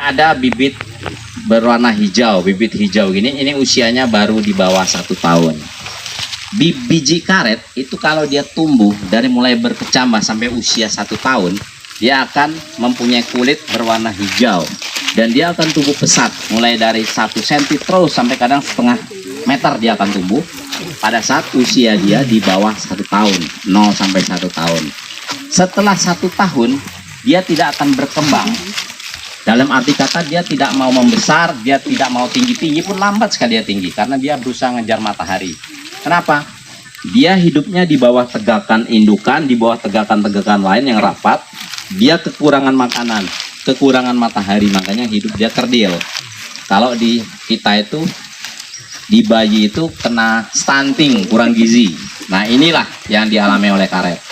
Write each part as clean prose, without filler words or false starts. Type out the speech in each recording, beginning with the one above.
Ada bibit berwarna hijau, bibit hijau gini, ini usianya baru di bawah 1 tahun. Biji karet itu kalau dia tumbuh dari mulai berkecambah sampai usia 1 tahun, dia akan mempunyai kulit berwarna hijau dan dia akan tumbuh pesat mulai dari 1 cm terus sampai kadang setengah meter dia akan tumbuh pada saat usia dia di bawah 1 tahun, 0 sampai 1 tahun. Setelah 1 tahun dia tidak akan berkembang. Dalam arti kata dia tidak mau membesar, dia tidak mau tinggi-tinggi pun lambat sekali dia tinggi karena dia berusaha ngejar matahari. Kenapa? Dia hidupnya di bawah tegakan indukan, di bawah tegakan-tegakan lain yang rapat. Dia kekurangan makanan, kekurangan matahari, makanya hidup dia kerdil. Kalau di kita itu, di bayi itu kena stunting, kurang gizi. Nah inilah yang dialami oleh karet.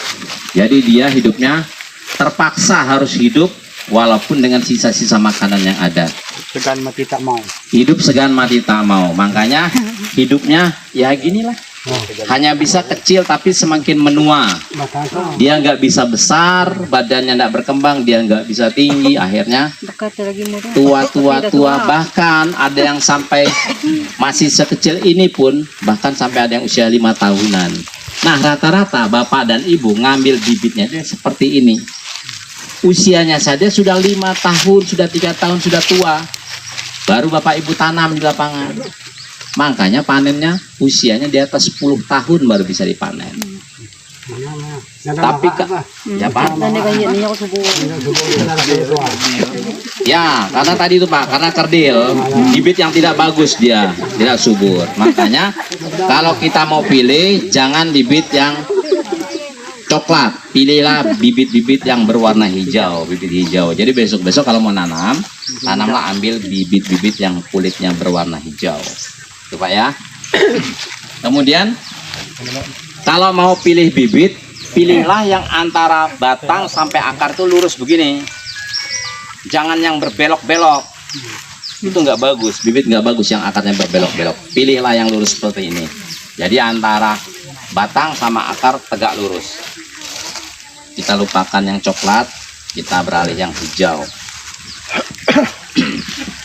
Jadi dia hidupnya terpaksa harus hidup walaupun dengan sisa-sisa makanan yang ada. Segan mati tak mau. Hidup segan mati tak mau. Makanya hidupnya ya ginilah. Hanya bisa kecil tapi semakin menua. Dia nggak bisa besar, badannya nggak berkembang, dia nggak bisa tinggi. Akhirnya tua, bahkan ada yang sampai masih sekecil ini pun, bahkan sampai ada yang usia 5 tahunan. Nah rata-rata bapak dan ibu ngambil bibitnya itu seperti ini. Usianya saja sudah 5 tahun, sudah 3 tahun, sudah tua. Baru bapak ibu tanam di lapangan. Makanya panennya usianya di atas 10 tahun baru bisa dipanen. Tapi ya Pak. Ya, karena tadi itu Pak, karena kerdil, bibit yang tidak bagus dia, tidak subur. Makanya kalau kita mau pilih jangan bibit yang coklat, pilihlah bibit-bibit yang berwarna hijau, bibit hijau. Jadi besok-besok kalau mau nanam, tanamlah ambil bibit-bibit yang kulitnya berwarna hijau. Itu Pak ya. Kemudian kalau mau pilih bibit, pilihlah yang antara batang sampai akar itu lurus begini. Jangan yang berbelok-belok. Itu nggak bagus, bibit nggak bagus yang akarnya berbelok-belok. Pilihlah yang lurus seperti ini. Jadi antara batang sama akar tegak lurus. Kita lupakan yang coklat, kita beralih yang hijau.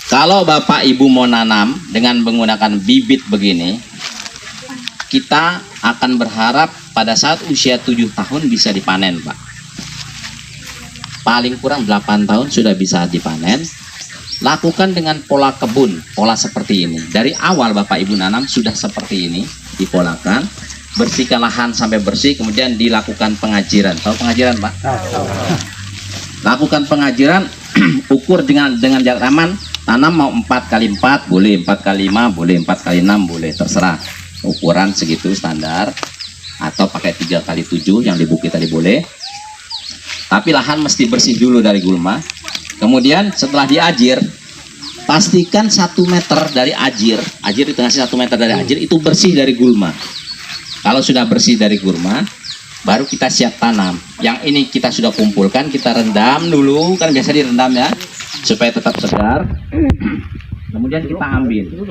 Kalau bapak ibu mau nanam dengan menggunakan bibit begini, kita akan berharap pada saat usia 7 tahun bisa dipanen Pak. Paling kurang 8 tahun sudah bisa dipanen. Lakukan dengan pola kebun, pola seperti ini. Dari awal bapak ibu nanam sudah seperti ini, dipolakan. Bersihkan lahan sampai bersih, kemudian dilakukan pengajiran. Tahu pengajiran Pak? Lakukan pengajiran, ukur dengan jarak aman. Tanam mau 4x4 boleh, 4x5 boleh, 4x6 boleh, terserah. Ukuran segitu standar. Atau pakai 3x7 yang di bukit tadi boleh. Tapi lahan mesti bersih dulu dari gulma. Kemudian setelah diajir, pastikan 1 meter dari ajir di tengah 1 meter dari ajir itu bersih dari gulma. Kalau sudah bersih dari gulma, baru kita siap tanam. Yang ini kita sudah kumpulkan, kita rendam dulu, kan biasa direndam ya, supaya tetap segar. Kemudian kita ambil.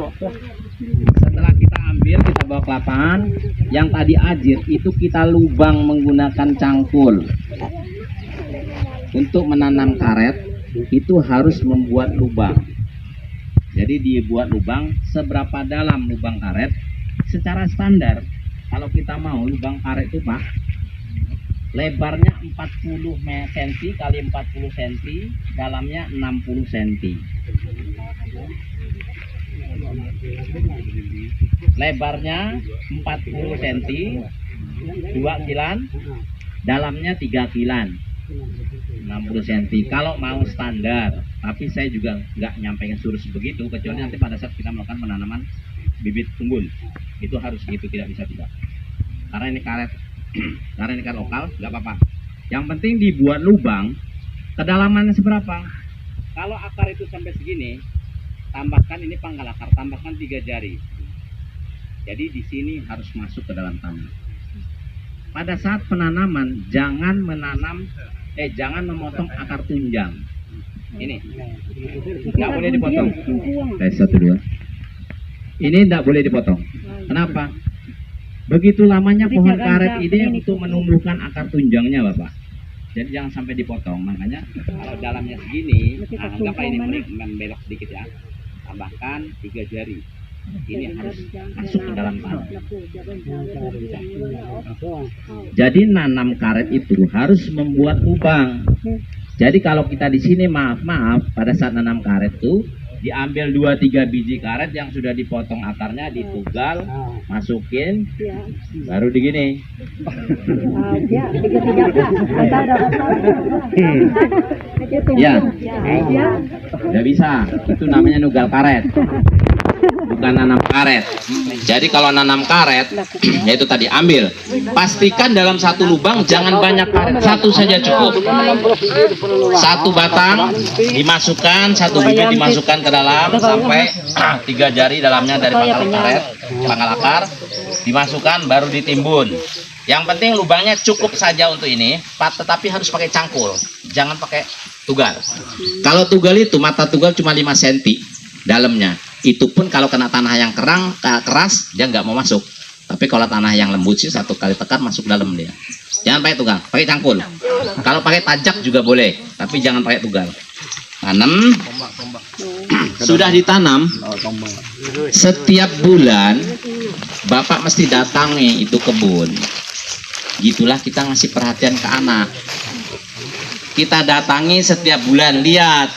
Setelah kita ambil, kita bawa ke lapangan. Yang tadi ajir itu kita lubang menggunakan cangkul. Untuk menanam karet itu harus membuat lubang. Jadi dibuat lubang seberapa dalam lubang karet secara standar. Kalau kita mau lubang karet itu Pak, lebarnya 40 cm kali 40 cm, dalamnya 60 cm. Lebarnya 40 cm, 2 kilan, dalamnya 3 kilan, 60 cm. Kalau mau standar, tapi saya juga nggak nyampaikan suruh begitu, kecuali nanti pada saat kita melakukan penanaman bibit unggul, itu harus gitu, tidak bisa tidak. Karena ini karet, karena ini karet lokal, nggak apa-apa. Yang penting dibuat lubang, kedalamannya seberapa? Kalau akar itu sampai segini, tambahkan ini pangkal akar, tambahkan 3 jari. Jadi di sini harus masuk ke dalam tanah. Pada saat penanaman, jangan memotong akar tunjang. Ini nggak boleh dipotong. Satu dua. Ini nggak boleh dipotong. Kenapa? Begitu lamanya pohon karet ini untuk menumbuhkan akar tunjangnya Bapak. Jadi jangan sampai dipotong. Makanya kalau dalamnya segini, nah, anggaplah ini membelok sedikit ya. Tambahkan 3 jari. Ini harus masuk ke dalam tanah. Jadi nanam karet itu harus membuat lubang. Jadi kalau kita di sini maaf pada saat nanam karet tuh diambil 2-3 biji karet yang sudah dipotong akarnya, ditugal, masukin, baru digini. Ya, nggak bisa. Itu namanya nugal karet, bukan nanam karet. Jadi kalau nanam karet, yaitu tadi ambil, pastikan dalam satu lubang jangan banyak karet, satu saja cukup. Satu batang dimasukkan, satu bibit dimasukkan ke dalam sampai 3 jari dalamnya dari pangkal karet, pangkal akar, dimasukkan baru ditimbun. Yang penting lubangnya cukup saja untuk ini, tetapi harus pakai cangkul, jangan pakai tugal. Kalau tugal itu mata tugal cuma 5 cm dalamnya. Itu pun kalau kena tanah yang keras dia nggak mau masuk. Tapi kalau tanah yang lembut sih 1 kali tekan masuk dalam dia. Jangan pakai tugal, pakai cangkul. Kalau pakai tajak juga boleh, tapi jangan pakai tugal. Tanam, sudah ditanam, setiap bulan bapak mesti datangi itu kebun. Gitulah kita ngasih perhatian ke anak. Kita datangi setiap bulan, lihat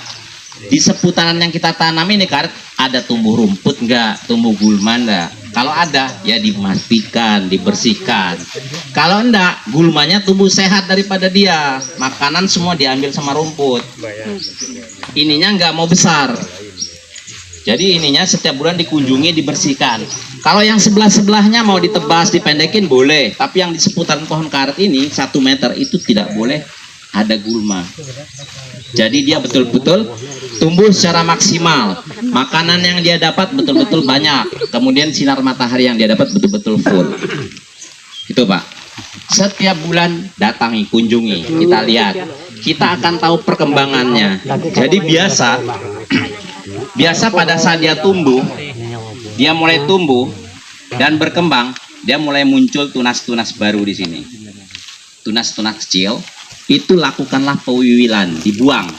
di seputaran yang kita tanam ini karet ada tumbuh rumput enggak, tumbuh gulma enggak. Kalau ada ya dipastikan, dibersihkan. Kalau enggak, gulmanya tumbuh sehat daripada dia. Makanan semua diambil sama rumput. Ininya enggak mau besar. Jadi ininya setiap bulan dikunjungi, dibersihkan. Kalau yang sebelah-sebelahnya mau ditebas, dipendekin boleh. Tapi yang di seputaran pohon karet ini 1 meter itu tidak boleh ada gulma. Jadi dia betul-betul tumbuh secara maksimal. Makanan yang dia dapat betul-betul banyak. Kemudian sinar matahari yang dia dapat betul-betul full. Itu Pak. Setiap bulan datangi, kunjungi, kita lihat. Kita akan tahu perkembangannya. Jadi biasa pada saat dia tumbuh, dia mulai tumbuh dan berkembang, dia mulai muncul tunas-tunas baru di sini. Tunas-tunas kecil. Itu lakukanlah pewiwilan, dibuang.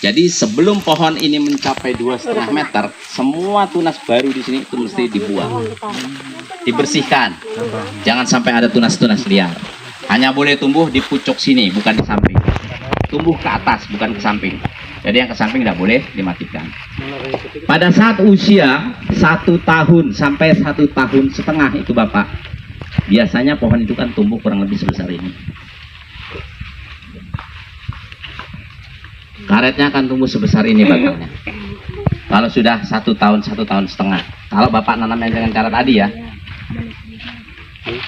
Jadi sebelum pohon ini mencapai 2,5 meter, semua tunas baru di sini itu mesti dibuang, dibersihkan. Jangan sampai ada tunas-tunas liar. Hanya boleh tumbuh di pucuk sini, bukan di samping. Tumbuh ke atas, bukan ke samping. Jadi yang ke samping tidak boleh dimatikan. Pada saat usia 1 tahun sampai 1,5 tahun itu Bapak, biasanya pohon itu kan tumbuh kurang lebih sebesar ini. Karetnya akan tumbuh sebesar ini batangnya. Kalau sudah 1 tahun, 1,5 tahun. Kalau Bapak nanamnya dengan cara tadi ya,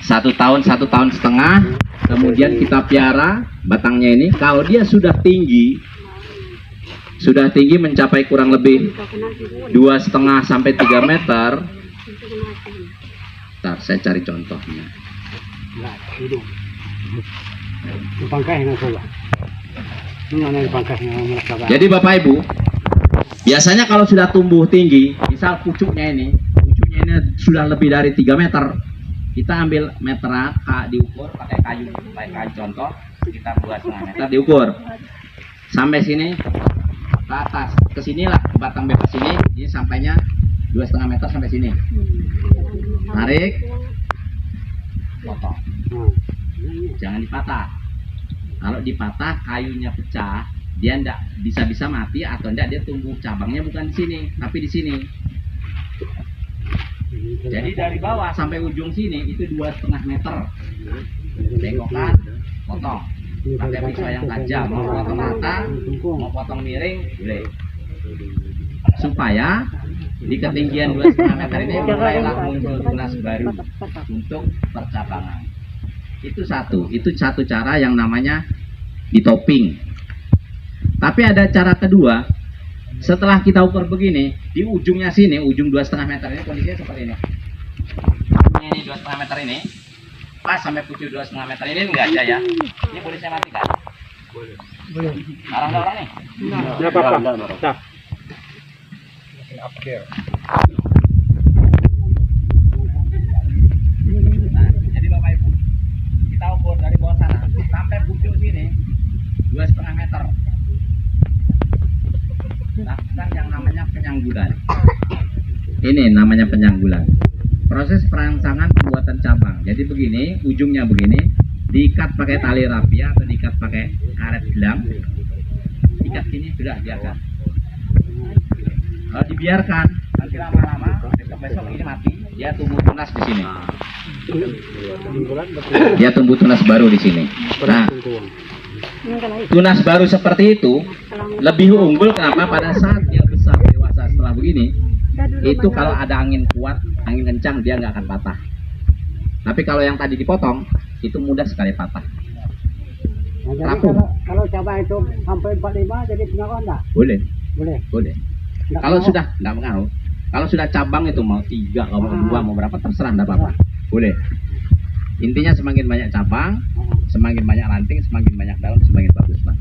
1 tahun, 1,5 tahun. Kemudian kita piara batangnya ini. Kalau dia sudah tinggi mencapai kurang lebih 2,5 sampai 3 meter. Bentar, saya cari contohnya. Jadi Bapak Ibu, biasanya kalau sudah tumbuh tinggi, misal pucuknya ini sudah lebih dari 3 meter, kita ambil meteran, diukur pakai kayu contoh, kita buat 1,5 meter, diukur sampai sini ke atas, ke sinilah ke batang bebas ini sampainya 2,5 meter sampai sini. Tarik, potong, jangan dipatah. Kalau dipatah kayunya pecah, dia ndak bisa mati, atau ndak dia tumbuh cabangnya bukan di sini, tapi di sini. Jadi dari bawah sampai ujung sini itu 2,5 meter. Bengkokkan, potong. Pakai pisau yang tajam, mau potong rata, mau potong miring, boleh. Supaya di ketinggian 2,5 meter ini mulailah muncul tunas baru untuk percabangan. Itu satu cara yang namanya ditoping. Tapi ada cara kedua. Setelah kita ukur begini, di ujungnya sini, ujung 2,5 meter ini kondisinya seperti ini. Ini 2,5 meter ini, pas sampai pucuk 2,5 meter ini enggak aja ya. Ini boleh saya matikan? Boleh. Orang nih? Enggak apa-apa. Nah. Jadi Bapak Ibu, kita ukur dari bawah sana sampai pucuk sini yang namanya penyanggulan. Ini namanya penyanggulan. Proses perangsangan pembuatan cabang. Jadi begini, ujungnya begini, diikat pakai tali rapia atau diikat pakai karet gelang. Ikat sini sudah biarkan. Kalau dibiarkan, nanti lama-lama besok ini mati, dia tumbuh tunas di sini. Dia tumbuh tunas baru di sini. Nah, tunas baru seperti itu lebih unggul kenapa? Pada saat dia besar dewasa setelah begini, itu kalau ada angin kuat, angin kencang dia nggak akan patah. Tapi kalau yang tadi dipotong itu mudah sekali patah. Nah, jadi kalau cabang itu sampai 45 jadi pengaruh enggak? Boleh. Boleh. Kalau sudah nggak mengaruh. Kalau sudah cabang itu mau 3, mau 2, mau berapa terserah nggak apa-apa. Boleh. Intinya semakin banyak cabang, semakin banyak ranting, semakin banyak daun, semakin bagus Mas.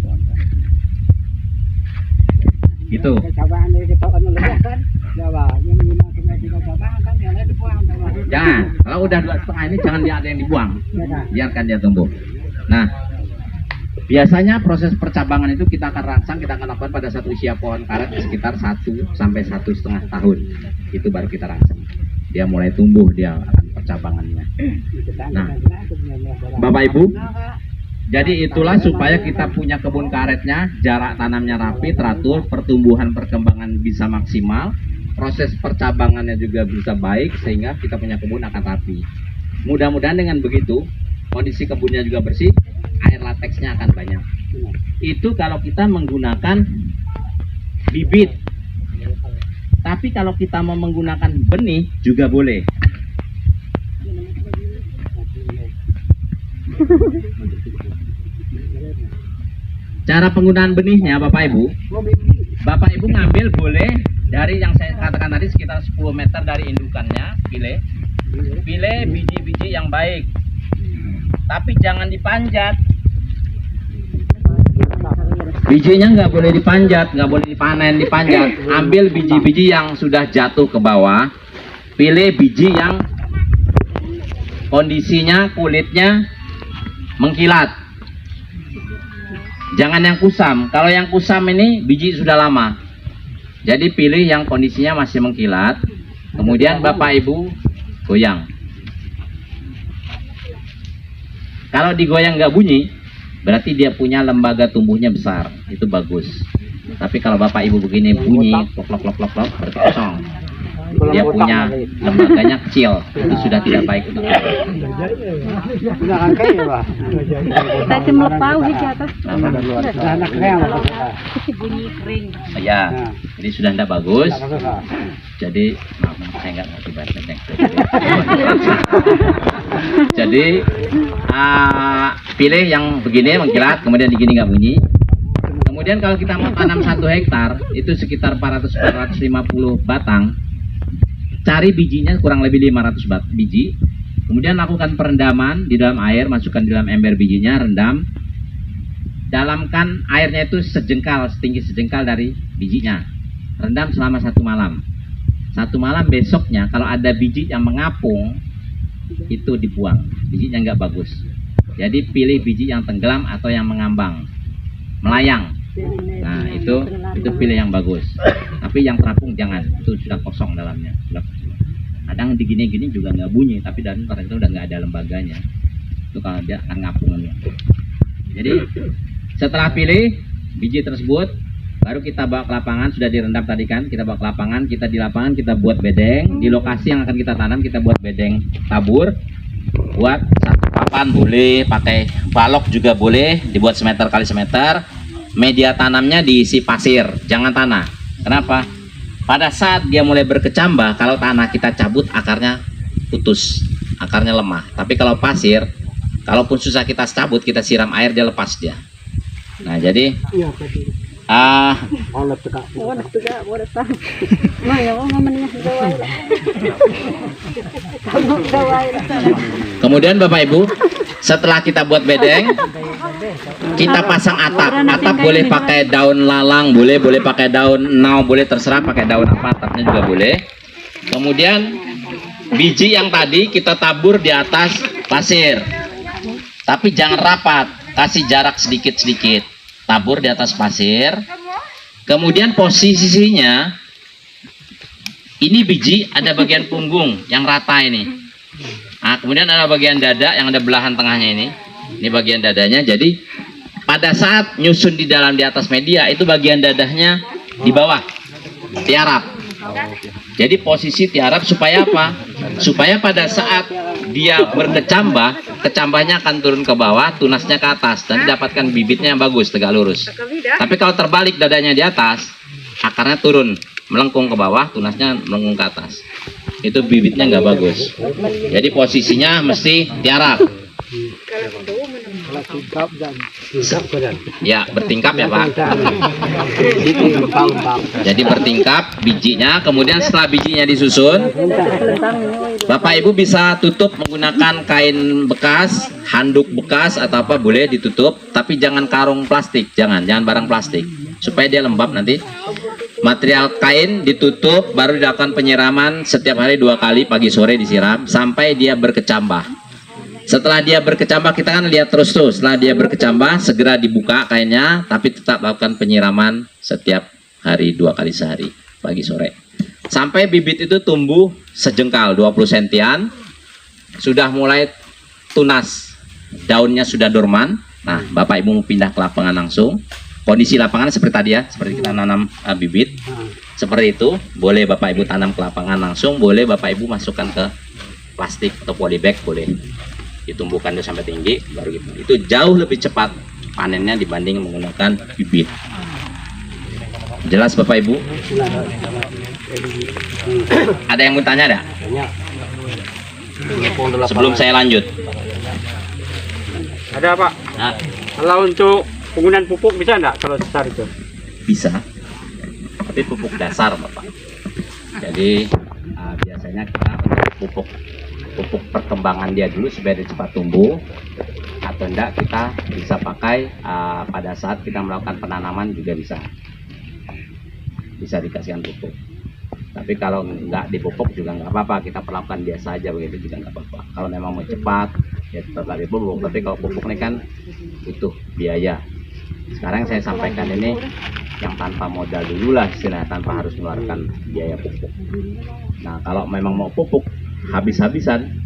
Gitu. Cabang ini dipotong dulu kan? Coba yang menggunakan 3 cabang kan yang lain dibuang. Jangan. Kalau udah 2,5 ini jangan dia ada yang dibuang. Biarkan dia tumbuh. Nah, biasanya proses percabangan itu kita akan rangsang, kita akan lakukan pada satu usia pohon karet sekitar 1 sampai 1,5 tahun. Itu baru kita rangsang. Dia mulai tumbuh, dia akan percabangannya. Nah, Bapak Ibu, jadi itulah supaya kita punya kebun karetnya, jarak tanamnya rapi, teratur, pertumbuhan perkembangan bisa maksimal, proses percabangannya juga bisa baik, sehingga kita punya kebun akan rapi. Mudah-mudahan dengan begitu, kondisi kebunnya juga bersih, air lateksnya akan banyak. Itu kalau kita menggunakan bibit. Tapi kalau kita mau menggunakan benih juga boleh. Cara penggunaan benihnya Bapak Ibu ngambil boleh dari yang saya katakan tadi sekitar 10 meter dari indukannya, pilih biji-biji yang baik. Tapi jangan dipanjat. Bijinya nggak boleh dipanjat, nggak boleh dipanen, dipanjat. Ambil biji-biji yang sudah jatuh ke bawah. Pilih biji yang kondisinya kulitnya mengkilat. Jangan yang kusam. Kalau yang kusam ini biji sudah lama. Jadi pilih yang kondisinya masih mengkilat. Kemudian Bapak Ibu goyang. Kalau digoyang nggak bunyi, berarti dia punya lembaga tumbuhnya besar, itu bagus. Tapi kalau Bapak Ibu begini bunyi, klok, berarti kosong. Dia punya lembaganya kecil, itu sudah tidak baik untuk Saya melepau di atas. Bunyi kering. Ya, ini sudah tidak bagus. Jadi, maaf, saya nggak ngerti bahasa Inggris. Jadi, pilih yang begini mengkilat, kemudian digini nggak bunyi. Kemudian kalau kita mau tanam 1 hektar, itu sekitar 400-450 batang. Cari bijinya kurang lebih 500 biji. Kemudian lakukan perendaman di dalam air, masukkan di dalam ember bijinya, rendam. Dalamkan airnya itu sejengkal, setinggi sejengkal dari bijinya. Rendam selama 1 malam. 1 malam besoknya kalau ada biji yang mengapung, itu dibuang. Bijinya nggak bagus. Jadi pilih biji yang tenggelam atau yang mengambang, melayang. Nah itu pilih yang bagus. Tapi yang terapung jangan, itu sudah kosong dalamnya. Kadang digini-gini juga nggak bunyi, tapi dan itu udah nggak ada lembaganya. Itu kalau dia akan ngapungnya. Jadi setelah pilih biji tersebut, baru kita bawa ke lapangan. Sudah direndam tadi kan, kita bawa ke lapangan. Kita di lapangan kita buat bedeng. Di lokasi yang akan kita tanam kita buat bedeng tabur. Buat 1 papan boleh, pakai balok juga boleh, dibuat semeter kali semeter. Media tanamnya diisi pasir, jangan tanah. Kenapa? Pada saat dia mulai berkecambah, kalau tanah kita cabut akarnya putus, akarnya lemah. Tapi kalau pasir, kalaupun susah kita cabut, kita siram air dia lepas dia. Nah jadi kemudian Bapak Ibu, setelah kita buat bedeng, kita pasang atap. Atap boleh pakai daun lalang, boleh pakai daun nau, boleh terserah pakai daun apa, atapnya juga boleh. Kemudian biji yang tadi kita tabur di atas pasir, tapi jangan rapat, kasih jarak sedikit-sedikit. Tabur di atas pasir, Kemudian posisinya ini biji ada bagian punggung yang rata ini. Nah, kemudian ada bagian dada yang ada belahan tengahnya ini. Ini bagian dadanya. Jadi pada saat nyusun di atas media itu bagian dadahnya di bawah, tiarap. Jadi posisi tiarap supaya apa? Supaya pada saat dia berkecambah, kecambahnya akan turun ke bawah, tunasnya ke atas dan didapatkan bibitnya yang bagus, tegak lurus. Tapi kalau terbalik dadanya di atas, akarnya turun, melengkung ke bawah, tunasnya melengkung ke atas. Itu bibitnya nggak bagus. Jadi posisinya mesti tiarap. Ya, bertingkap ya Pak. Jadi bertingkap bijinya, kemudian setelah bijinya disusun, Bapak Ibu bisa tutup menggunakan kain bekas, handuk bekas atau apa boleh ditutup, tapi jangan karung plastik, jangan barang plastik, supaya dia lembab nanti. Material kain ditutup, baru dilakukan penyiraman setiap hari 2 kali, pagi sore disiram sampai dia berkecambah. Setelah dia berkecambah, kita kan lihat terus tuh, setelah dia berkecambah segera dibuka kainnya, tapi tetap lakukan penyiraman setiap hari 2 kali sehari, pagi sore. Sampai bibit itu tumbuh sejengkal 20 sentian, sudah mulai tunas, daunnya sudah dorman. Nah, Bapak Ibu mau pindah ke lapangan langsung. Kondisi lapangan seperti tadi ya, seperti kita nanam bibit. Seperti itu, boleh Bapak Ibu tanam ke lapangan langsung, boleh Bapak Ibu masukkan ke plastik atau polybag, boleh. Ditumbuhkan itu sampai tinggi, baru gitu. Itu jauh lebih cepat panennya dibanding menggunakan bibit. Jelas Bapak Ibu? Ada yang mau tanya ada? Sebelum saya lanjut. Ada Pak. Nah, Kalau untuk penggunaan pupuk bisa enggak kalau besar itu? bisa, tapi pupuk dasar Bapak. Jadi biasanya kita untuk pupuk perkembangan dia dulu supaya dia cepat tumbuh, atau enggak kita bisa pakai pada saat kita melakukan penanaman juga bisa dikasihkan pupuk. Tapi kalau enggak dipupuk juga nggak apa-apa, kita perlakukan biasa aja begitu juga nggak apa-apa. Kalau memang mau cepat ya tetap dipupuk, tapi kalau pupuk ini kan butuh biaya. Sekarang saya sampaikan ini yang tanpa modal dulu lah istilahnya, tanpa harus mengeluarkan biaya pupuk. Nah, kalau memang mau pupuk habis-habisan,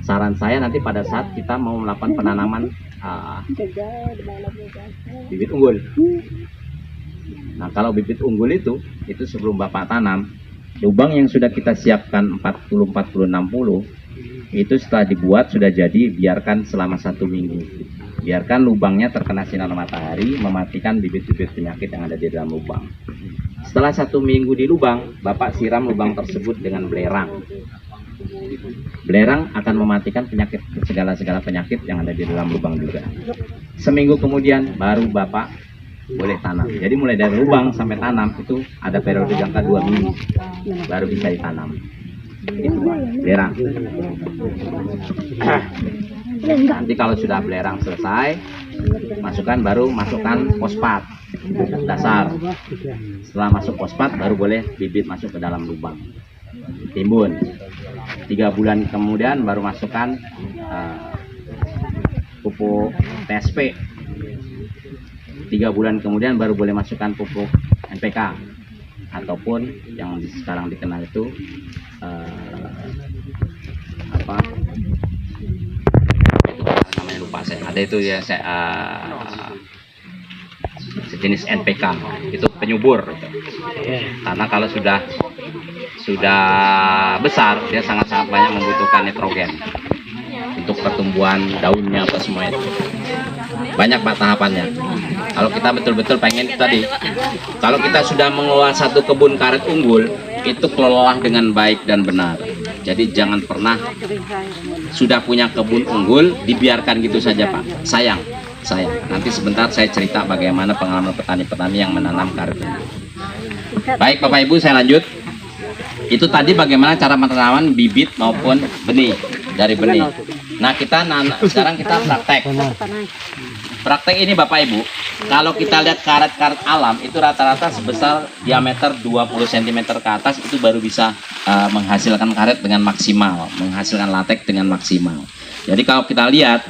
saran saya nanti pada saat kita mau melakukan penanaman bibit unggul. Nah, kalau bibit unggul itu sebelum Bapak tanam, lubang yang sudah kita siapkan 40-40-60 itu setelah dibuat sudah jadi, biarkan selama 1 minggu. Biarkan lubangnya terkena sinar matahari, mematikan bibit-bibit penyakit yang ada di dalam lubang. Setelah 1 minggu di lubang, Bapak siram lubang tersebut dengan belerang. Belerang akan mematikan penyakit, segala penyakit yang ada di dalam lubang juga. Seminggu kemudian baru Bapak boleh tanam. Jadi mulai dari lubang sampai tanam itu ada periode jangka 2 minggu, baru bisa ditanam. Itu belerang. Nanti kalau sudah belerang selesai, baru masukkan fosfat dasar. Setelah masuk fosfat baru boleh bibit masuk ke dalam lubang, timbun. 3 bulan kemudian baru masukkan pupuk TSP. 3 bulan kemudian baru boleh masukkan pupuk NPK, ataupun yang sekarang dikenal itu namanya lupa saya. Ada itu ya, sejenis NPK, itu penyubur gitu. Karena kalau sudah besar dia sangat banyak membutuhkan nitrogen untuk pertumbuhan daunnya apa semua itu. Banyak Pak tahapannya. Kalau kita betul-betul pengen itu tadi, kalau kita sudah mengelola satu kebun karet unggul, itu kelola dengan baik dan benar. Jadi jangan pernah sudah punya kebun unggul dibiarkan gitu saja Pak. Sayang. Nanti sebentar saya cerita bagaimana pengalaman petani-petani yang menanam karet unggul. Baik Bapak Ibu, saya lanjut. Itu tadi bagaimana cara penanaman bibit maupun benih, dari benih. Nah, sekarang kita praktek ini Bapak Ibu. Kalau kita lihat karet-karet alam itu rata-rata sebesar diameter 20 cm ke atas, itu baru bisa menghasilkan karet dengan maksimal, menghasilkan latex dengan maksimal. Jadi kalau kita lihat